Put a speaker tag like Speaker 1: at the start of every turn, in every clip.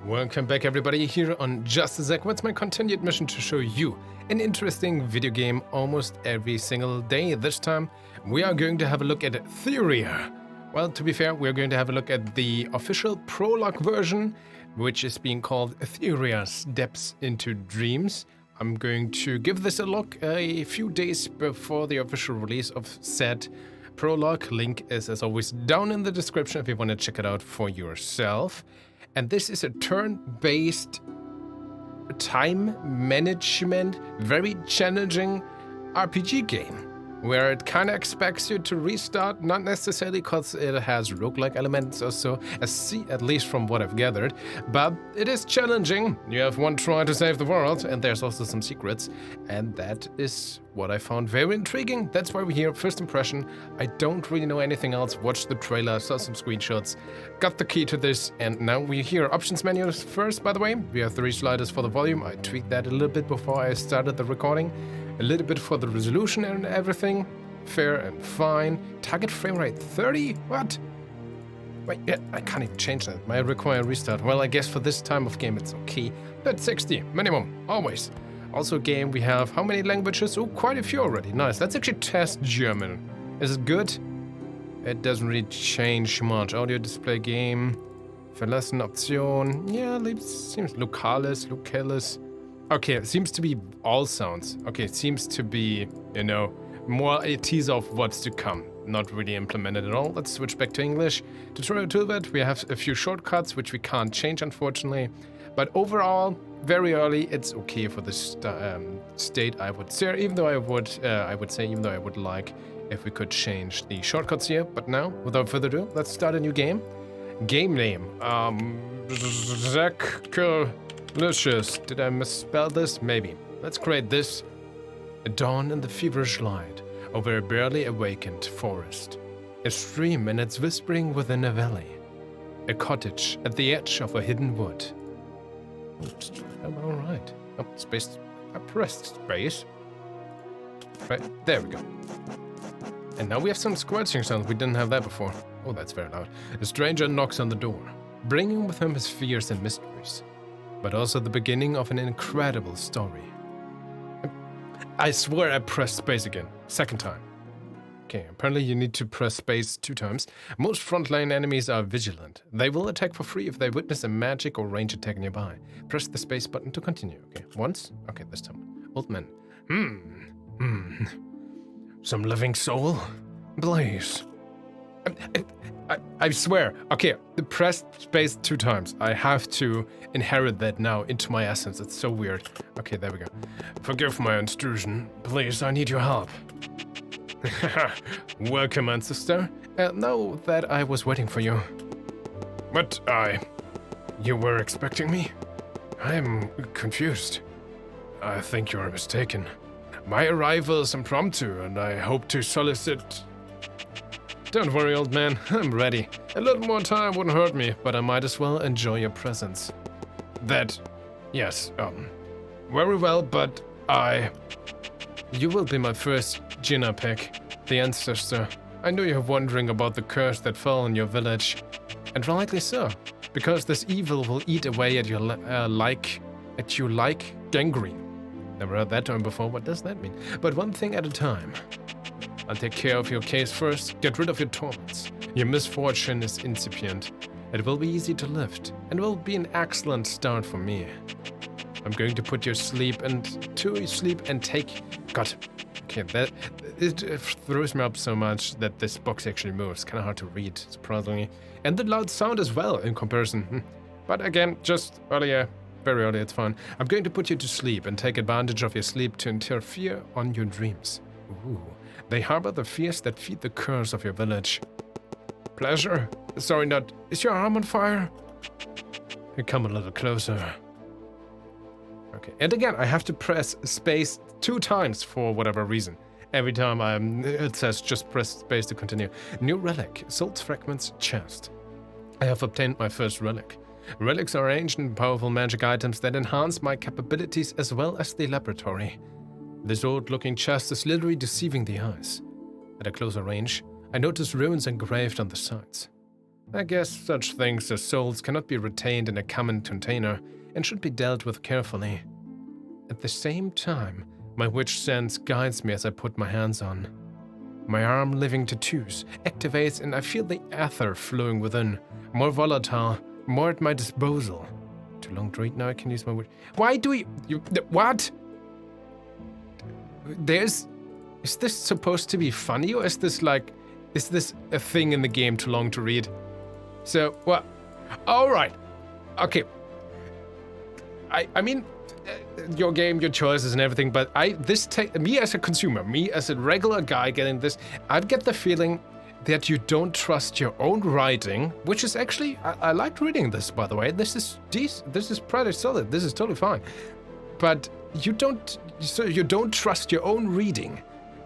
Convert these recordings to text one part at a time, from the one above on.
Speaker 1: Welcome back everybody here on JustDaZack. What's my continued mission to show you an interesting video game almost every single day. This time we are going to have a look at Thyria. Well, to be fair, we're going to have a look at the official prologue version, which is being called Thyria Steps into Dreams. I'm going to give this a look a few days before the official release of said prologue. Link is as always down in the description if you want to check it out for yourself. And this is a turn-based time management, very challenging RPG game, where it kind of expects you to restart, not necessarily because it has roguelike elements or so, at least from what I've gathered, but it is challenging. You have one try to save the world, and there's also some secrets, and that is what I found very intriguing. That's why we're here. First impression, I don't really know anything else. Watched the trailer, saw some screenshots, got the key to this, and now we're here. Options menu first, by the way. We have 3 sliders for the volume. I tweaked that a little bit before I started the recording. A little bit for the resolution and everything. Fair and fine. Target frame rate 30? What? Wait, yeah, I can't even change that. Might require a restart. Well, I guess for this time of game it's okay. But 60, minimum, always. Also game, we have how many languages? Oh, quite a few already. Nice. Let's actually test German. Is it good? It doesn't really change much. Audio display game. Verlassen Option. Yeah, seems Localis. Okay, it seems to be all sounds. Okay, it seems to be, you know, more a teaser of what's to come. Not really implemented at all. Let's switch back to English. Tutorial toolbit, we have a few shortcuts, which we can't change, unfortunately. But overall, very early, it's okay for this state, I would say. Even though I would like if we could change the shortcuts here. But now, without further ado, let's start a new game. Game name, Delicious. Did I misspell this? Maybe. Let's create this. A dawn in the feverish light over a barely awakened forest. A stream and its whispering within a valley. A cottage at the edge of a hidden wood. All right. Oh, space. I pressed space. Right, there we go. And now we have some squelching sounds. We didn't have that before. Oh, that's very loud. A stranger knocks on the door, bringing with him his fears and mysteries. But also the beginning of an incredible story. I swear I pressed space again. Second time. Okay, apparently you need to press space 2 times. Most frontline enemies are vigilant. They will attack for free if they witness a magic or range attack nearby. Press the space button to continue. Okay, once? Okay, this time. Old man. Some living soul? Blaze. I swear. Okay, press space 2 times. I have to inherit that now into my essence. It's so weird. Okay, there we go. Forgive my intrusion. Please, I need your help. Welcome, ancestor. Know that I was waiting for you. But you were expecting me? I am confused. I think you are mistaken. My arrival is impromptu, and I hope to solicit... Don't worry, old man, I'm ready. A little more time wouldn't hurt me, but I might as well enjoy your presence. Yes, very well, but You will be my first Jinna pick, the ancestor. I know you're wondering about the curse that fell on your village. And rightly so, because this evil will eat away at you like gangrene. Never heard that term before, what does that mean? But one thing at a time. I'll take care of your case first, get rid of your torments. Your misfortune is incipient. It will be easy to lift, and will be an excellent start for me. I'm going to put you to sleep and take... God, okay, it throws me up so much that this box actually moves. Kind of hard to read, surprisingly. And the loud sound as well, in comparison. But again, just earlier, very early, it's fine. I'm going to put you to sleep and take advantage of your sleep to interfere on your dreams. Ooh. They harbor the fears that feed the curse of your village. Pleasure? Sorry, not... Is your arm on fire? Come a little closer. Okay, and again, I have to press space 2 times for whatever reason. Every time it says just press space to continue. New relic, Salt Fragments chest. I have obtained my first relic. Relics are ancient and powerful magic items that enhance my capabilities as well as the laboratory. This old-looking chest is literally deceiving the eyes. At a closer range, I notice runes engraved on the sides. I guess such things as souls cannot be retained in a common container and should be dealt with carefully. At the same time, my witch sense guides me as I put my hands on. My arm living tattoos activates and I feel the ether flowing within, more volatile, more at my disposal. Too long to read now, I can use my witch. Why do you what? Is this supposed to be funny or is this a thing in the game too long to read? So, well, alright. Okay. I mean, your game, your choices and everything, but me as a consumer, me as a regular guy getting this, I'd get the feeling that you don't trust your own writing, which is actually, I liked reading this, by the way. This is pretty solid. This is totally fine. But you don't trust your own reading.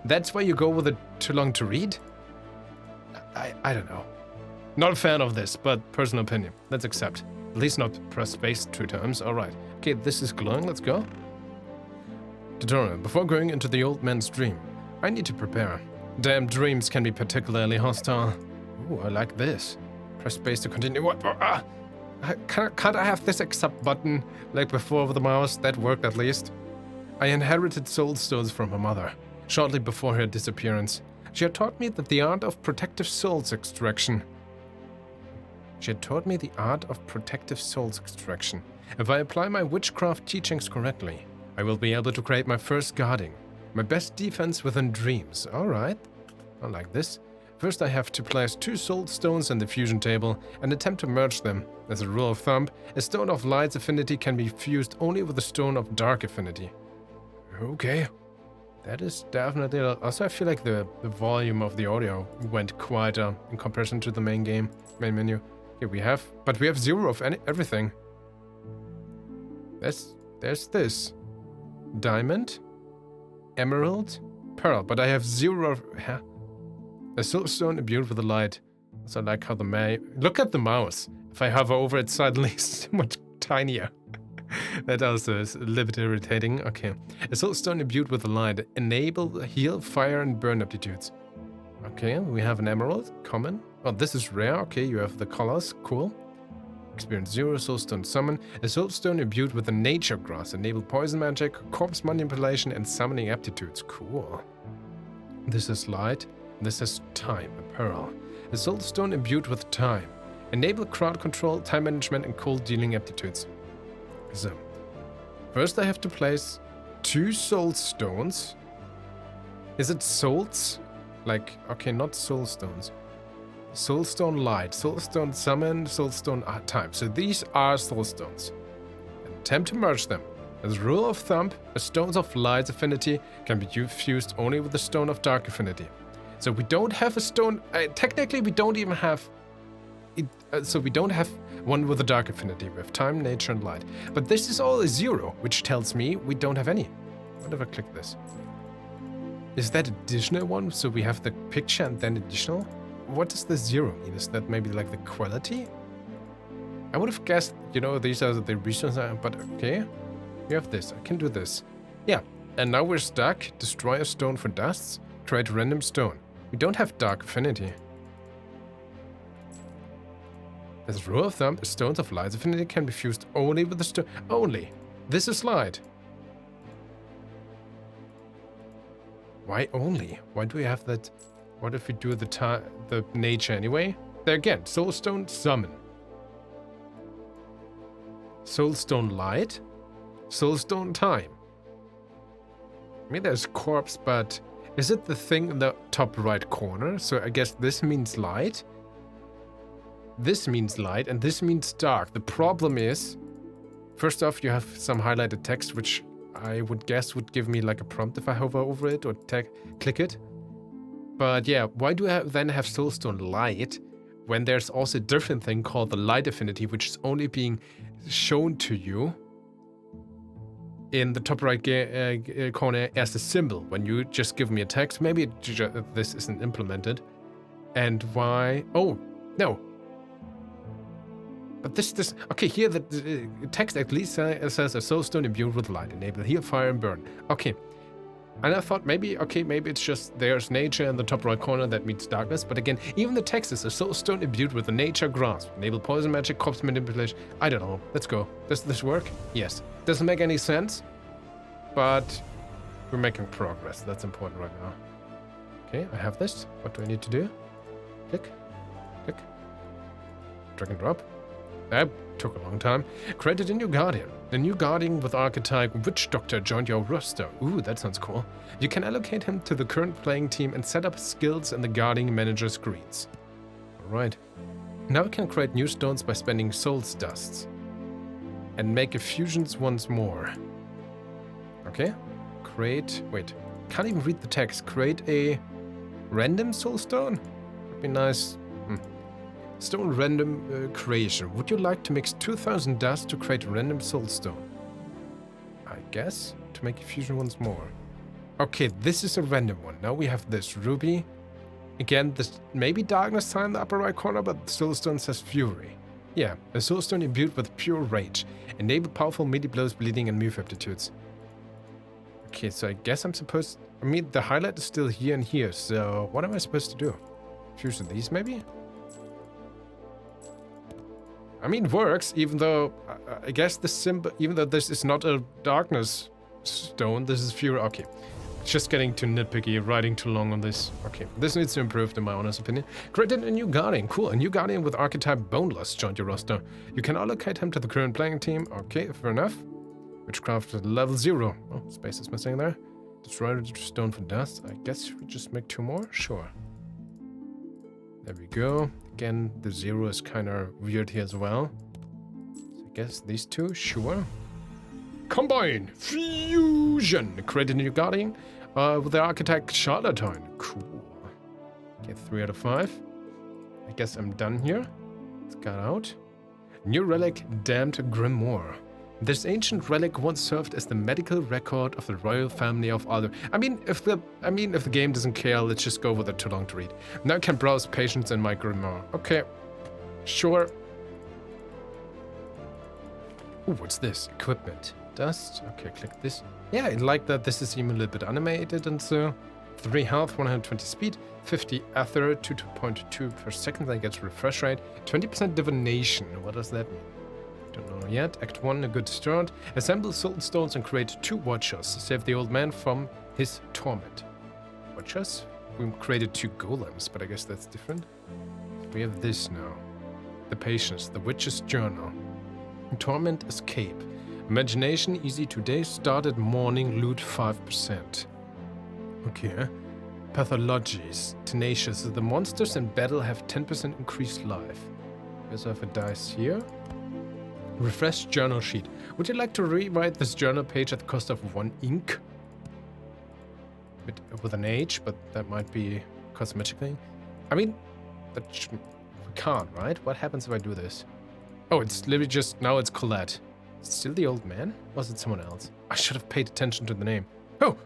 Speaker 1: That's why you go with it too long to read? I don't know. Not a fan of this, but personal opinion. Let's accept. At least not press space 2 times. Alright. Okay, this is glowing. Let's go. Tutorial. Before going into the old man's dream, I need to prepare. Damn dreams can be particularly hostile. Ooh, I like this. Press space to continue. What? Can't I have this accept button like before with the mouse? That worked at least. I inherited soul stones from my mother, shortly before her disappearance. She had taught me that the art of protective souls extraction. If I apply my witchcraft teachings correctly, I will be able to create my first guarding, my best defense within dreams. Alright, I like this. First I have to place 2 soul stones in the fusion table and attempt to merge them. As a rule of thumb, a stone of light's affinity can be fused only with a stone of dark affinity. Okay. That is definitely... Also, I feel like the volume of the audio went quieter in comparison to the main menu. Okay, we have 0 of everything. There's this. Diamond, emerald, pearl, but I have 0 of... Huh? A soul stone imbued with the light. So I like how look at the mouse. If I hover over it, suddenly it's so much tinier. That also is a little bit irritating. Okay. A soul stone imbued with the light. Enable, heal, fire, and burn aptitudes. Okay, we have an emerald. Common. Oh, this is rare. Okay, you have the colors. Cool. Experience 0, soulstone summon. A soulstone imbued with the nature grass. Enable poison magic, corpse manipulation, and summoning aptitudes. Cool. This is light. This is time. A pearl. A soulstone imbued with time. Enable crowd control, time management, and cold dealing aptitudes. So, first I have to place 2 soul stones. Is it souls? Like, okay, not soul stones. Soulstone light, soulstone summon, soulstone time. So these are soulstones. Attempt to merge them. As a rule of thumb, a stone of light's affinity can be fused only with a stone of dark affinity. So we don't have a stone. Technically, we don't even have. So we don't have one with a dark affinity. We have time, nature, and light. But this is all a 0, which tells me we don't have any. What if I click this? Is that additional one? So we have the picture and then additional? What does the 0 mean? Is that maybe like the quality? I would have guessed, these are the resources, but okay. We have this. I can do this. Yeah, and now we're stuck. Destroy a stone for dusts. Create a random stone. We don't have dark affinity. As a rule of thumb, stones of light's affinity can be fused only with the stone. Only. This is light. Why only? Why do we have that? What if we do the nature anyway? There again, soulstone summon. Soulstone light. Soulstone time. I mean, there's corpse, but is it the thing in the top right corner? So I guess this means light. This means light, and this means dark. The problem is, first off, you have some highlighted text, which I would guess would give me like a prompt if I hover over it or click it. But yeah, why do I then have soulstone light when there's also a different thing called the light affinity, which is only being shown to you in the top right corner as a symbol when you just give me a text? Maybe this isn't implemented. And why? Oh, no. But this okay, here the text at least says a soulstone imbued with light. Enable heal, fire, and burn. Okay. And I thought maybe, okay, maybe it's just there's nature in the top right corner that meets darkness. But again, even the text is a soulstone imbued with the nature grasp. Enable poison magic, corpse manipulation. I don't know. Let's go. Does this work? Yes. Doesn't make any sense, but we're making progress. That's important right now. Okay, I have this. What do I need to do? Click. Click. Drag and drop. That took a long time. Created a new guardian. The new guardian with archetype Witch Doctor joined your roster. Ooh, that sounds cool. You can allocate him to the current playing team and set up skills in the guardian manager screens. Alright. Now I can create new stones by spending souls dusts. And make fusions once more. Okay. Create... Wait. Can't even read the text. Create a random soul stone? Would be nice. Stone random creation. Would you like to mix 2000 dust to create a random soul stone? I guess. To make a fusion once more. Okay, this is a random one. Now we have this ruby. Again, this maybe darkness sign in the upper right corner, but the soulstone says fury. Yeah, a soulstone imbued with pure rage. Enable powerful melee blows, bleeding, and move aptitudes. Okay, so I guess I'm supposed... I mean, the highlight is still here and here, so what am I supposed to do? Fusion these, maybe? I mean, works, even though... I guess the symbol... Even though this is not a darkness stone, this is fury... Okay. Just getting too nitpicky, writing too long on this. Okay, this needs to improve, in my honest opinion. Created a new guardian. Cool, a new guardian with archetype Wantless joined your roster. You can allocate him to the current playing team. Okay, fair enough. Witchcraft at level 0. Oh, space is missing there. Destroy the stone for dust. I guess we just make 2 more? Sure. There we go. Again, the 0 is kind of weird here as well. So I guess these 2, sure. Combine! Fusion! Create a new guardian with the architect Charlatan. Cool. Okay, 3 out of 5. I guess I'm done here. Let's get out. New relic, Damned Grimoire. This ancient relic once served as the medical record of the royal family of Alder. I mean, if the game doesn't care, let's just go with it. Too long to read. Now I can browse patients in my grimoire. Okay, sure. Ooh, what's this? Equipment. Dust. Okay, click this. Yeah, I like that this is even a little bit animated and so. 3 health, 120 speed, 50 ether, 2.2 per second. I get refresh rate. 20% divination. What does that mean? Don't know yet. Act 1, a good start. Assemble soul stones and create 2 watchers. Save the old man from his torment. Watchers? We created 2 golems, but I guess that's different. We have this now. The patience, the witch's journal. Torment, escape. Imagination, easy today. Start at morning, loot 5%. Okay. Pathologies. Tenacious. The monsters in battle have 10% increased life. There's a dice here. Refresh journal sheet. Would you like to rewrite this journal page at the cost of 1 ink? With an H, but that might be cosmetically. I mean, we can't, right? What happens if I do this? Oh, it's literally just, now it's Colette. Still the old man? Was it someone else? I should have paid attention to the name. Oh,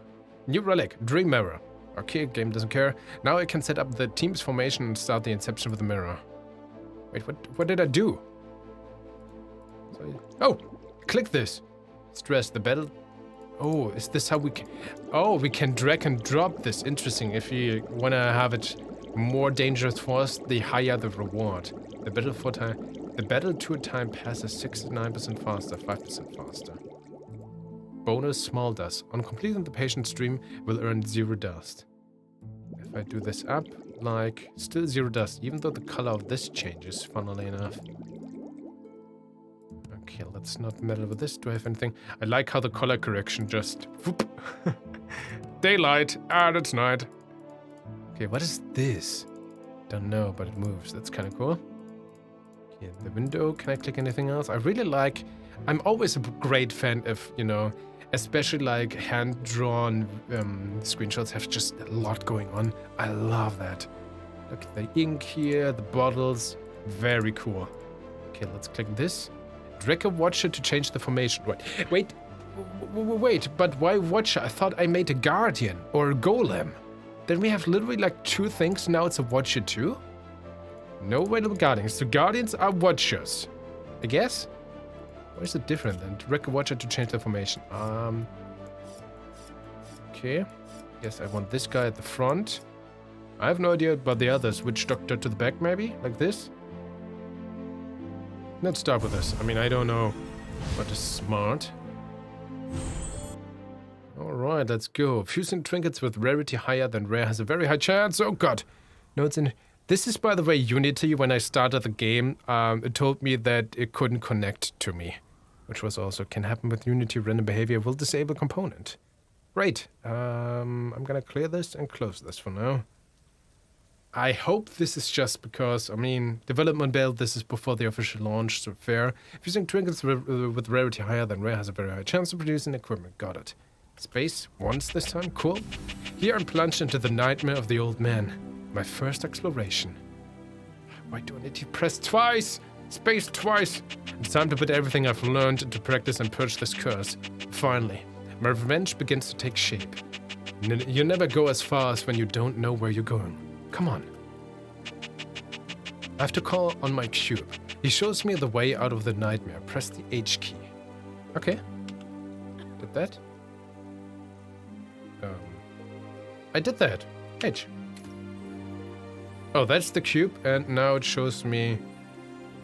Speaker 1: new relic, Dream Mirror. Okay, game doesn't care. Now I can set up the team's formation and start the inception with the mirror. Wait, what did I do? Oh, click this. Stress the battle. Oh, is this how we can... Oh, we can drag and drop this. Interesting. If you want to have it more dangerous for us, the higher the reward. The battle to time passes 69% faster, 5% faster. Bonus small dust. On completing the patient stream, will earn 0 dust. If I do this up, like, still 0 dust, even though the color of this changes, funnily enough. Okay, let's not meddle with this. Do I have anything? I like how the color correction just... Whoop. Daylight, and it's night. Okay, what is this? Don't know, but it moves. That's kind of cool. Okay, the window. Can I click anything else? I really like... I'm always a great fan of, you know, especially like hand-drawn screenshots have just a lot going on. I love that. Look at the ink here, the bottles. Very cool. Okay, let's click this. Drag a watcher to change the formation. Wait, but why watcher? I thought I made a guardian or a golem. Then we have literally like 2 things. Now it's a watcher too? No available guardians. So guardians are watchers. I guess? Why is it different then? Drag a watcher to change the formation. Okay. Yes, I want this guy at the front. I have no idea about the others. Witch Doctor to the back, maybe? Like this? Let's start with this. I mean, I don't know what is smart. Alright, let's go. Fusing trinkets with rarity higher than rare has a very high chance. Oh god. No, it's in... This is, by the way, Unity. When I started the game, it told me that it couldn't connect to me. Which was also can happen with Unity. Random behavior will disable component. Great. I'm gonna clear this and close this for now. I hope this is just because, I mean, development build, this is before the official launch, so fair. Fusing trinkets with rarity higher than rare has a very high chance of producing equipment. Got it. Space, once this time, cool. Here I'm plunged into the nightmare of the old man. My first exploration. Why do I need to press twice? Space twice. It's time to put everything I've learned into practice and purge this curse. Finally, my revenge begins to take shape. You never go as far as when you don't know where you're going. Come on. I have to call on my cube. He shows me the way out of the nightmare. Press the H key. Okay. Did that? I did that. H. Oh, that's the cube, and now it shows me...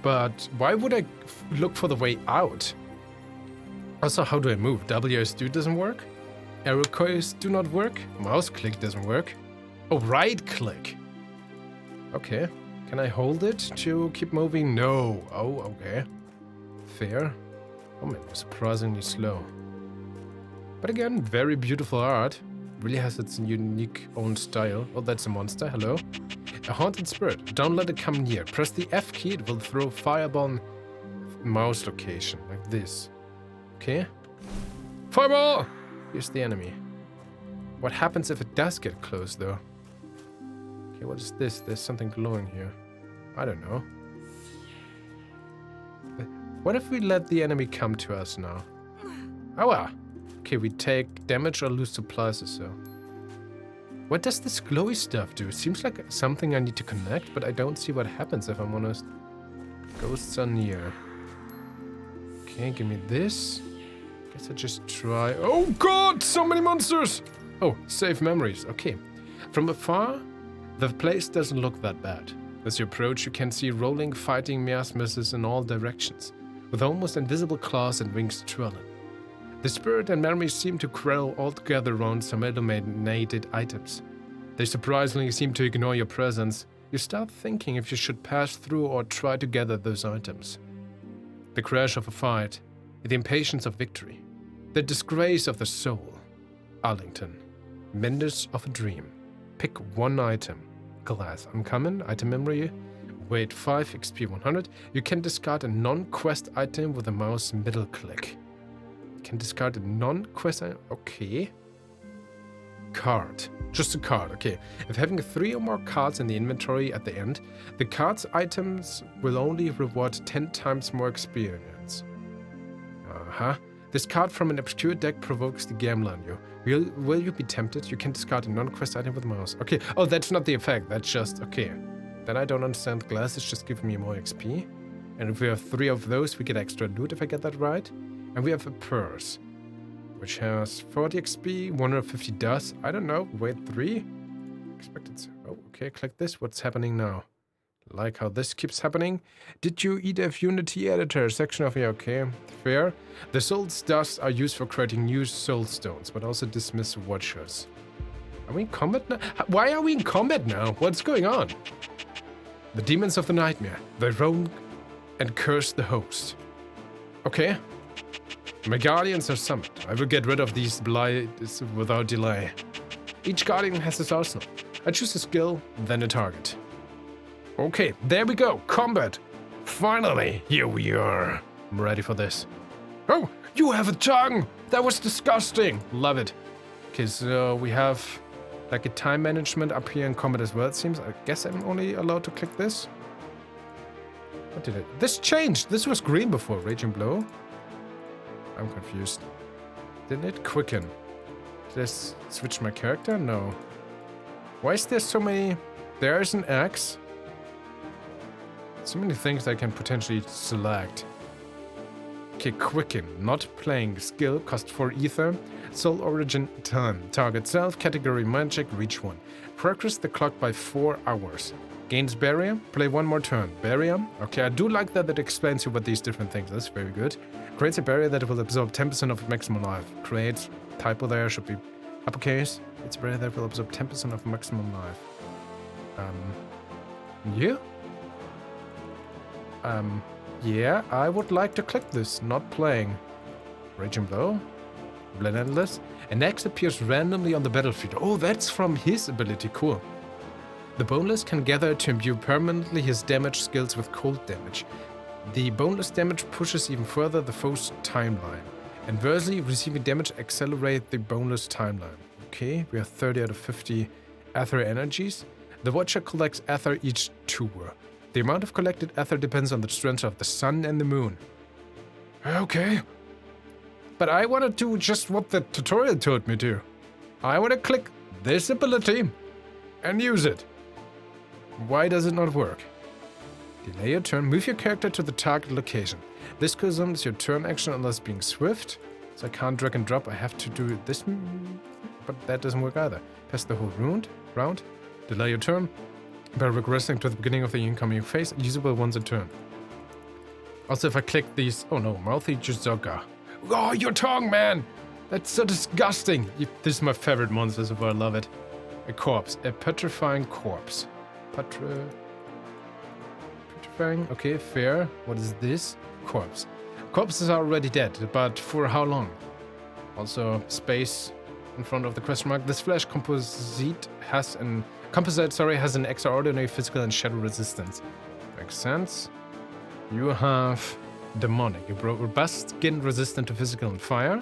Speaker 1: But why would I look for the way out? Also, how do I move? WSD doesn't work? Arrow keys do not work? Mouse click doesn't work? Oh, right click. Okay. Can I hold it to keep moving? No. Oh, okay. Fair. Oh man, surprisingly slow. But again, very beautiful art. Really has its unique own style. Oh, that's a monster. Hello. A haunted spirit. Don't let it come near. Press the F key. It will throw fireball mouse location. Like this. Okay. Fireball! Here's the enemy. What happens if it does get close, though? Okay, what is this? There's something glowing here. I don't know. What if we let the enemy come to us now? Ow! Okay, we take damage or lose supplies or so. What does this glowy stuff do? It seems like something I need to connect, but I don't see what happens if I'm honest. Ghosts are near. Okay, give me this. Guess I just try... Oh god! So many monsters! Oh, save memories. Okay. From afar, the place doesn't look that bad. As you approach, you can see rolling, fighting miasmas in all directions, with almost invisible claws and wings twirling. The spirit and memories seem to crowd all together around some illuminated items. They surprisingly seem to ignore your presence. You start thinking if you should pass through or try to gather those items. The crash of a fight, the impatience of victory, the disgrace of the soul. Arlington. Menders of a dream. Pick one item. Glass. Uncommon. Item memory. Weight 5. XP 100. You can discard a non-quest item with a mouse middle click. Can discard a non-quest item. Okay. Card. Just a card. Okay. If having 3 or more cards in the inventory at the end, the card's items will only reward 10 times more experience. This card from an obscure deck provokes the gambler on you. Will you be tempted? You can discard a non-quest item with a mouse. Okay. Oh, that's not the effect. That's just... Okay. Then I don't understand. Glass is just giving me more XP. And if we have 3 of those, we get extra loot if I get that right. And we have a purse, which has 40 XP, 150 dust. I don't know. Weight 3? Expected. Oh, okay. Click this. What's happening now? Like how this keeps happening. Did you eat a Unity editor section of... Yeah, okay. Fair. The soul's dust are used for creating new soul stones, but also dismiss watchers. Are we in combat now? Why are we in combat now? What's going on? The demons of the nightmare. They roam and curse the host. Okay. My guardians are summoned. I will get rid of these blights without delay. Each guardian has his arsenal. I choose a skill, then a target. Okay, there we go. Combat. Finally, here we are. I'm ready for this. Oh, you have a tongue! That was disgusting! Love it. Okay, so we have like a time management up here in combat as well, it seems. I guess I'm only allowed to click this. What did it? This changed! This was green before. Raging Blow? I'm confused. Didn't it quicken? Did I switch my character? No. Why is there so many... There's an axe. So many things I can potentially select. Okay, Quicken. Not playing. Skill. Cost 4 ether. Soul origin time. Target self. Category magic. Reach 1. Progress the clock by 4 hours. Gains barrier. Play 1 more turn. Barrier. Okay, I do like that. That explains you what these different things is. Very good. Creates a barrier that will absorb 10% of maximum life. Creates. Typo there should be uppercase. It's a barrier that will absorb 10% of maximum life. Yeah? Yeah, I would like to click this. Not playing. Raging Blow. Relentless. An X appears randomly on the battlefield. Oh, that's from his ability. Cool. The Boneless can gather to imbue permanently his damage skills with cold damage. The boneless damage pushes even further the foe's timeline. Inversely, receiving damage accelerates the boneless timeline. Okay, we have 30 out of 50 Ether energies. The Watcher collects Ether each tour. The amount of collected Ether depends on the strength of the sun and the moon. Okay. But I want to do just what the tutorial told me to. I want to click this ability and use it. Why does it not work? Delay your turn. Move your character to the target location. This consumes your turn action unless being swift. So I can't drag and drop. I have to do this. But that doesn't work either. Pass the whole round. Delay your turn by regressing to the beginning of the incoming phase. Usable once a turn. Also, if I click these... Oh no, Mouthy JustDaZack. Oh, your tongue, man! That's so disgusting. This is my favorite monster so far. I love it. A corpse. A petrifying corpse. Petrifying? Okay, fair. What is this? Corpse. Corpses are already dead, but for how long? Also, space in front of the question mark. This flesh composite has an extraordinary physical and shadow resistance. Makes sense. You have demonic. You robust skin resistant to physical and fire.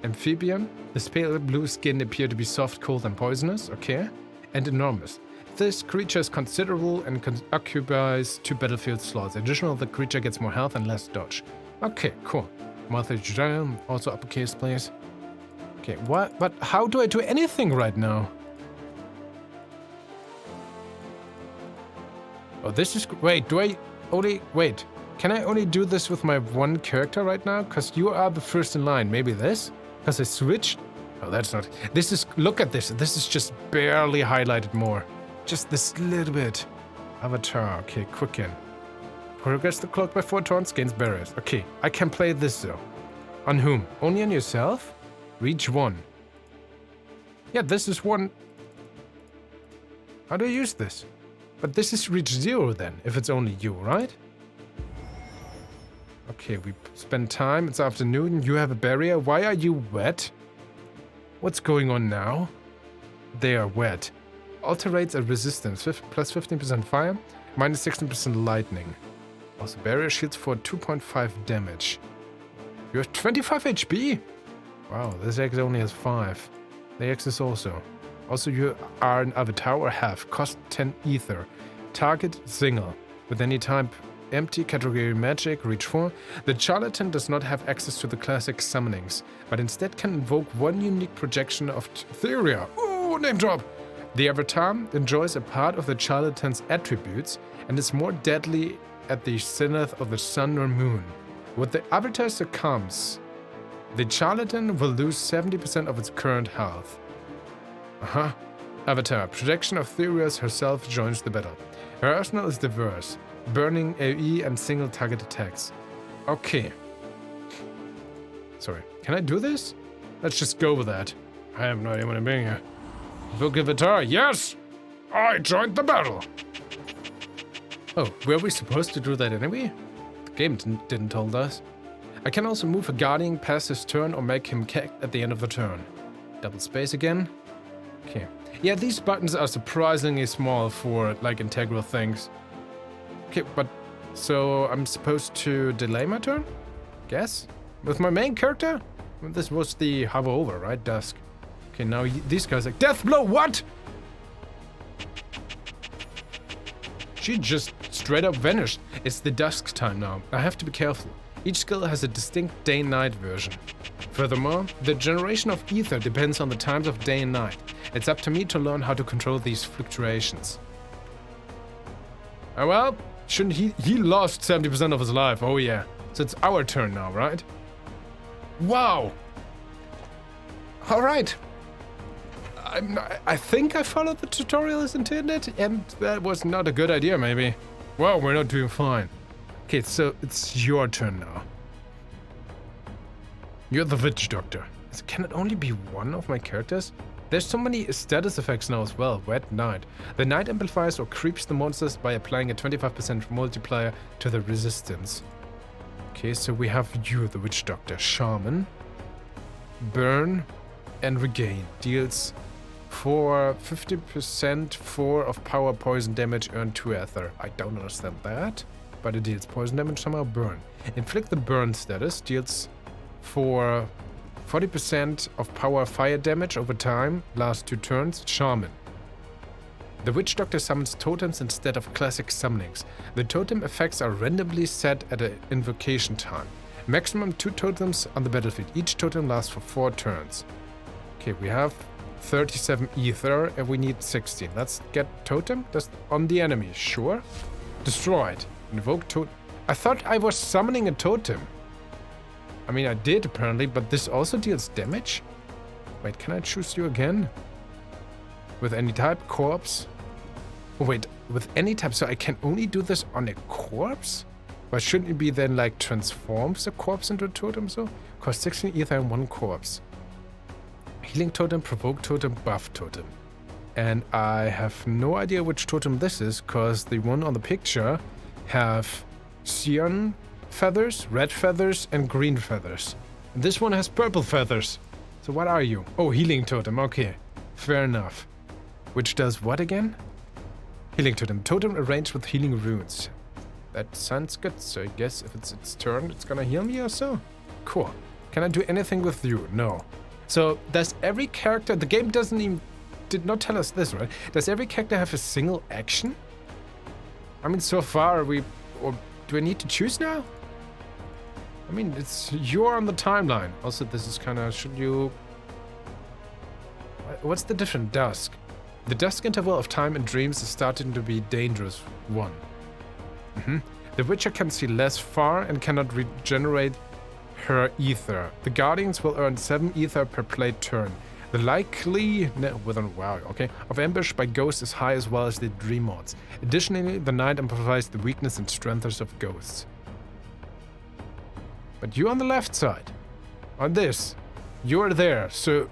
Speaker 1: Amphibian. This pale blue skin appear to be soft, cold, and poisonous. Okay. And enormous. This creature is considerable and occupies 2 battlefield slots. Additionally, the creature gets more health and less dodge. Okay, cool. Martha Judea, also uppercase, please. Okay, what? But how do I do anything right now? Oh, this is... Wait, do I only... Wait. Can I only do this with my one character right now? Because you are the first in line. Maybe this? Because I switched? Oh, that's not... This is... Look at this. This is just barely highlighted more. Just this little bit. Avatar. Okay, Quicken. Progress the clock by 4 turns, gains barriers. Okay, I can play this though. On whom? Only on yourself? Reach 1. Yeah, this is 1. How do I use this? But this is reach 0 then, if it's only you, right? Okay, we spend time. It's afternoon. You have a barrier. Why are you wet? What's going on now? They are wet. Alterates a resistance. Plus 15% fire, minus 16% lightning. Also, barrier shields for 2.5 damage. You have 25 HP? Wow, this X only has 5. The X is also. Also, you are an avatar or have. Cost 10 ether. Target single. With any type empty, category magic, reach 4. The charlatan does not have access to the classic summonings, but instead can invoke 1 unique projection of Thyria. Ooh, name drop! The avatar enjoys a part of the charlatan's attributes and is more deadly at the zenith of the sun or moon. When the avatar succumbs, the charlatan will lose 70% of its current health. Avatar. Projection of Thyria herself joins the battle. Her arsenal is diverse, burning AoE and single target attacks. Okay. Sorry. Can I do this? Let's just go with that. I have no idea what I'm doing here. Book Avatar. Yes! I joined the battle! Oh, were we supposed to do that anyway? The game didn't tell us. I can also move a guardian past his turn or make him kick at the end of the turn. Double space again. Okay. Yeah, these buttons are surprisingly small for, like, integral things. Okay, but... So, I'm supposed to delay my turn? Guess? With my main character? This was the hover over, right? Dusk. Okay, now these guys are like... Death blow, what?! She just straight up vanished. It's the dusk time now. I have to be careful. Each skill has a distinct day-night version. Furthermore, the generation of ether depends on the times of day and night. It's up to me to learn how to control these fluctuations. Oh well, shouldn't he lost 70% of his life, oh yeah. So it's our turn now, right? Wow! Alright. I think I followed the tutorial as intended, and that was not a good idea, maybe. Well, we're not doing fine. Okay, so it's your turn now. You're the witch doctor. Can it only be one of my characters? There's so many status effects now as well. Wet Night. The night amplifies or creeps the monsters by applying a 25% multiplier to the resistance. Okay, so we have you, the witch doctor. Shaman. Burn and regain. Deals for 50% 4 of power poison damage, earn 2 ether. I don't understand that, but it deals poison damage, somehow burn. Inflict the burn status, deals for 40% of power fire damage over time, last 2 turns, shaman. The witch doctor summons totems instead of classic summonings. The totem effects are randomly set at an invocation time. Maximum 2 totems on the battlefield. Each totem lasts for 4 turns. Okay, we have 37 ether and we need 16. Let's get totem. That's on the enemy. Sure. Destroyed. Invoke totem. I thought I was summoning a totem. I mean, I did apparently, but this also deals damage? Wait, can I choose you again? With any type? Corpse? Oh, wait, with any type. So I can only do this on a corpse? But shouldn't it be then like transforms the corpse into a totem? So cost 16 ether and 1 corpse. Healing totem, provoke totem, buff totem. And I have no idea which totem this is, because the one on the picture have cyan feathers, red feathers, and green feathers. And this one has purple feathers. So what are you? Oh, healing totem, okay. Fair enough. Which does what again? Healing totem. Totem arranged with healing runes. That sounds good, so I guess if it's its turn, it's gonna heal me or so? Cool. Can I do anything with you? No. So, does every character... The game did not tell us this, right? Does every character have a single action? I mean, so far, or do I need to choose now? I mean, you're on the timeline. Also, this is kind of... Should you... What's the different dusk? The dusk interval of time in dreams is starting to be dangerous. 1. The Witcher can see less far and cannot regenerate her ether. The Guardians will earn 7 ether per played turn. The of ambush by ghosts is high as well as the dream mods. Additionally, the night amplifies the weakness and strengths of ghosts. But you on the left side. On this. You're there. So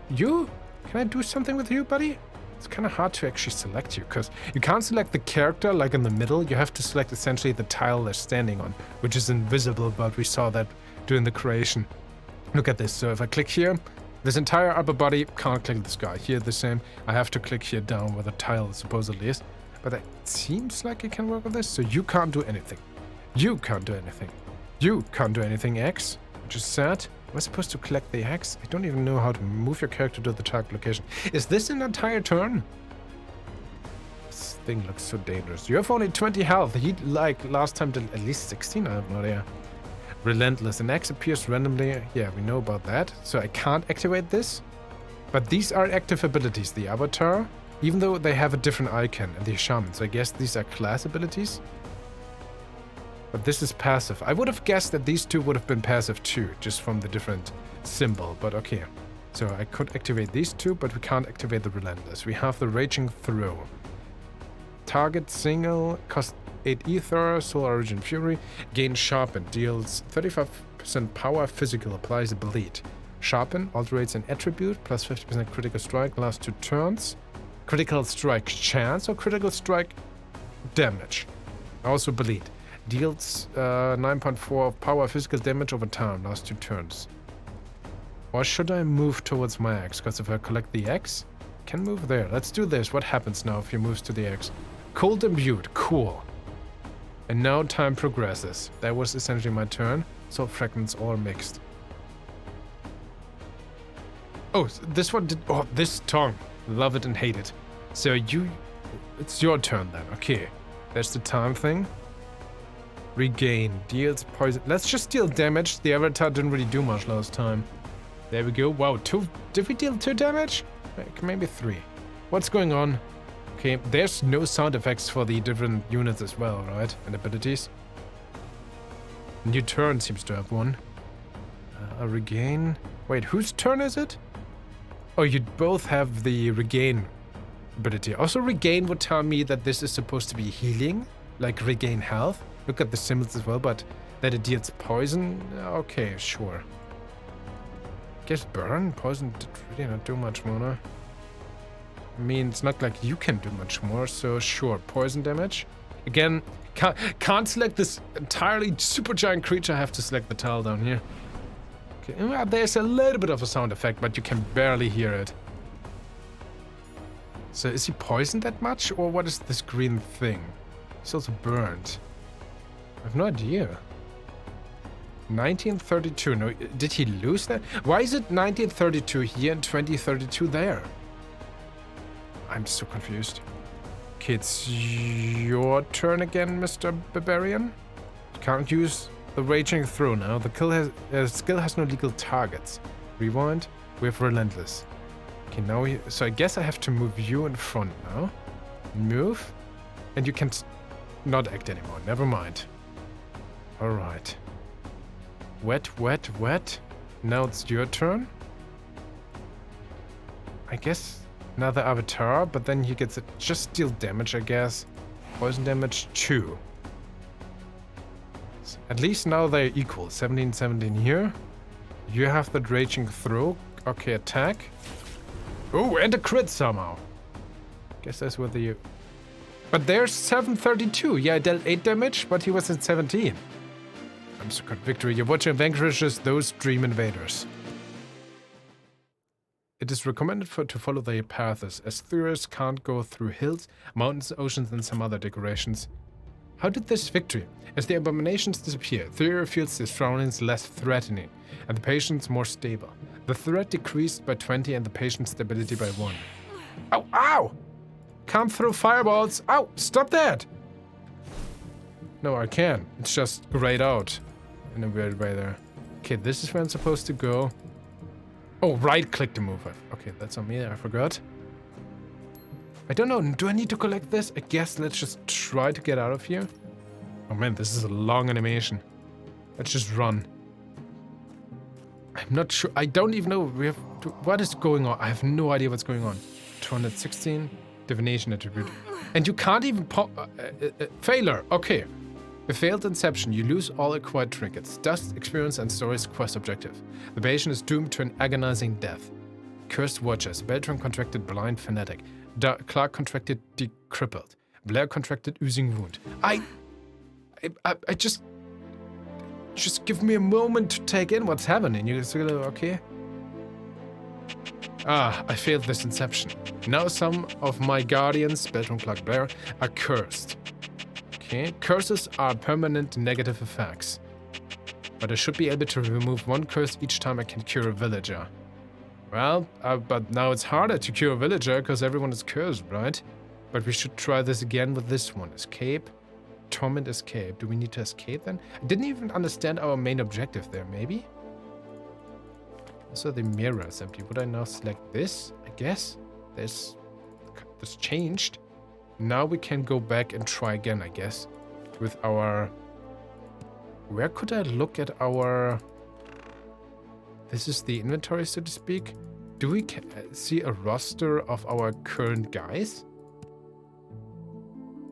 Speaker 1: you? Can I do something with you, buddy? It's kind of hard to actually select you, because you can't select the character like in the middle. You have to select essentially the tile they're standing on, which is invisible, but we saw that during the creation. Look at this. So if I click here, this entire upper body can't click this guy. Here the same. I have to click here down where the tile supposedly is. But it seems like it can work with this. So you can't do anything. You can't do anything. You can't do anything, X, which is sad. Am I supposed to collect the X? I don't even know how to move your character to the target location. Is this an entire turn? This thing looks so dangerous. You have only 20 health. He, like, last time did at least 16. I have no idea. Relentless. An X appears randomly. Yeah, we know about that. So I can't activate this. But these are active abilities. The Avatar, even though they have a different icon, and the Shaman. So I guess these are class abilities. But this is passive. I would have guessed that these two would have been passive too, just from the different symbol, but okay. So I could activate these two, but we can't activate the Relentless. We have the Raging Throw. Target single, cost 8 ether, Soul Origin Fury, gain Sharpen, deals 35% power, physical, applies a bleed. Sharpen, alterates an attribute, plus 50% critical strike, last 2 turns. Critical strike chance or critical strike damage. Also bleed. Deals 9.4 of power physical damage over time, last 2 turns. Or should I move towards my X? Because if I collect the X, I can move there. Let's do this. What happens now if he moves to the X? Cold imbued. Cool. And now time progresses. That was essentially my turn. So fragments all mixed. Oh, this one did... Oh, this tongue. Love it and hate it. So it's your turn then. Okay. There's the time thing. Regain. Deals poison. Let's just deal damage. The Avatar didn't really do much last time. There we go. Wow, 2. Did we deal 2 damage? Maybe 3. What's going on? Okay, there's no sound effects for the different units as well, right? And abilities. New turn seems to have one. Regain. Wait, whose turn is it? Oh, you both have the regain ability. Also, regain would tell me that this is supposed to be healing, like regain health. Look at the symbols as well, but that it deals poison. Okay, sure. Guess burn? Poison did really not do much more, no? I mean, it's not like you can do much more, so sure, poison damage. Again, can't select this entirely super giant creature, I have to select the tile down here. Okay, well, there's a little bit of a sound effect, but you can barely hear it. So is he poisoned that much, or what is this green thing? He's also burned. I have no idea. 1932, no, did he lose that? Why is it 1932 here and 2032 there? I'm so confused. Okay, it's your turn again, Mr. Barbarian. You can't use the Raging Throw now. The skill has no legal targets. Rewind. We have Relentless. Okay, now so I guess I have to move you in front now. Move. And you can not act anymore. Never mind. Alright. Wet, wet, wet. Now it's your turn. I guess another avatar, but then he gets just deal damage, I guess. Poison damage 2. So at least now they're equal. 17, 17 here. You have the Raging Throw. Okay, attack. Oh, and a crit somehow. Guess that's what the... But there's 732. Yeah, I dealt 8 damage, but he was at 17. I'm so good. Victory. Your watcher vanquishes those dream invaders. It is recommended to follow their paths, as Thyrias can't go through hills, mountains, oceans, and some other decorations. How did this victory? As the abominations disappear, Thyria feels the surroundings less threatening, and the patience more stable. The threat decreased by 20 and the patient's stability by 1. Ow! Ow! Can't throw fireballs! Ow! Stop that! No, I can. It's just grayed out in a weird way there. Okay, this is where I'm supposed to go. Oh, right-click to move. Okay, that's on me. I forgot. I don't know. Do I need to collect this? I guess let's just try to get out of here. Oh man, this is a long animation. Let's just run. I'm not sure. I don't even know. What is going on? I have no idea what's going on. 216 divination attribute. And you can't even pop... failure. Okay. A failed inception, you lose all acquired trinkets, dust, experience, and stories quest objective. The patient is doomed to an agonizing death. Cursed watchers, Beltran contracted blind fanatic, Clark contracted decrippled, Blair contracted oozing wound. I just give me a moment to take in what's happening. You just go, okay. Ah, I failed this inception. Now some of my guardians, Beltran, Clark, Blair, are cursed. Okay, curses are permanent negative effects. But I should be able to remove 1 curse each time I can cure a villager. Well, but now it's harder to cure a villager because everyone is cursed, right? But we should try this again with this one. Escape. Torment, escape. Do we need to escape then? I didn't even understand our main objective there, maybe? Also, the mirror is empty. Would I now select this? I guess. This changed. Now we can go back and try again, I guess, with our... Where could I look at our... This is the inventory, so to speak. Do we see a roster of our current guys?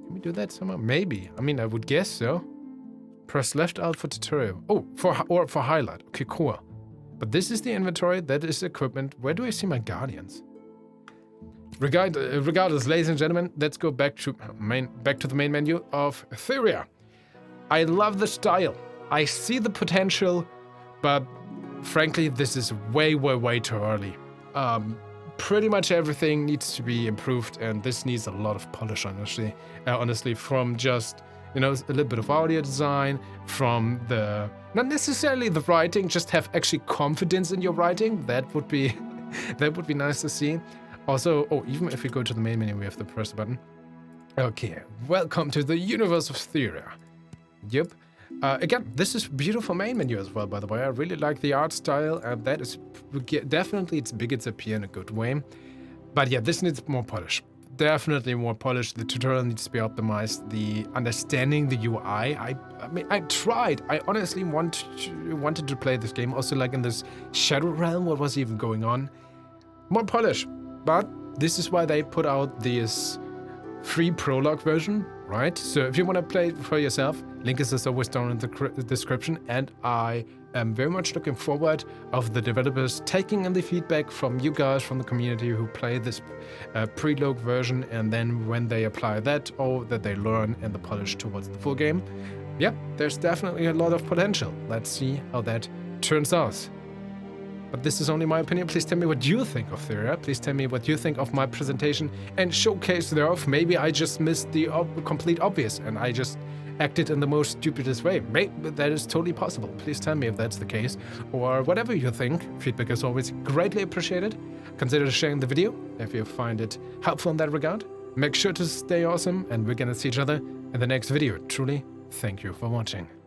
Speaker 1: Can we do that somehow? Maybe. I mean, I would guess so. Press left alt for tutorial. Oh, for highlight. Okay, cool. But this is the inventory. That is equipment. Where do I see my guardians? Regardless, ladies and gentlemen, let's go back to the main menu of Thyria. I love the style. I see the potential, but frankly, this is way, way, way too early. Pretty much everything needs to be improved, and this needs a lot of polish, honestly, from just, you know, a little bit of audio design, from the, not necessarily the writing, just have actually confidence in your writing. That would be, that would be nice to see. Also, oh, even if we go to the main menu, we have to press the button. Okay, welcome to the universe of Thyria. Yep. Again, this is beautiful main menu as well, by the way. I really like the art style, and that is definitely, it's big, it's appear in a good way. But yeah, this needs more polish. definitely more polished. The tutorial needs to be optimized. The understanding the UI. I mean, I tried. I honestly wanted to play this game. Also, like in this Shadow Realm, what was even going on? More polish. But this is why they put out this free prologue version, right? So if you want to play it for yourself, link is as always down in the description. And I am very much looking forward of the developers taking in the feedback from you guys, from the community who play this prelogue version, and then when they apply that, or that they learn in the polish towards the full game. Yeah, there's definitely a lot of potential. Let's see how that turns out. But this is only my opinion. Please tell me what you think of Thyria. Please tell me what you think of my presentation and showcase thereof. Maybe I just missed the complete obvious and I just acted in the most stupidest way. Maybe that is totally possible. Please tell me if that's the case or whatever you think. Feedback is always greatly appreciated. Consider sharing the video if you find it helpful in that regard. Make sure to stay awesome and we're gonna see each other in the next video. Truly, thank you for watching.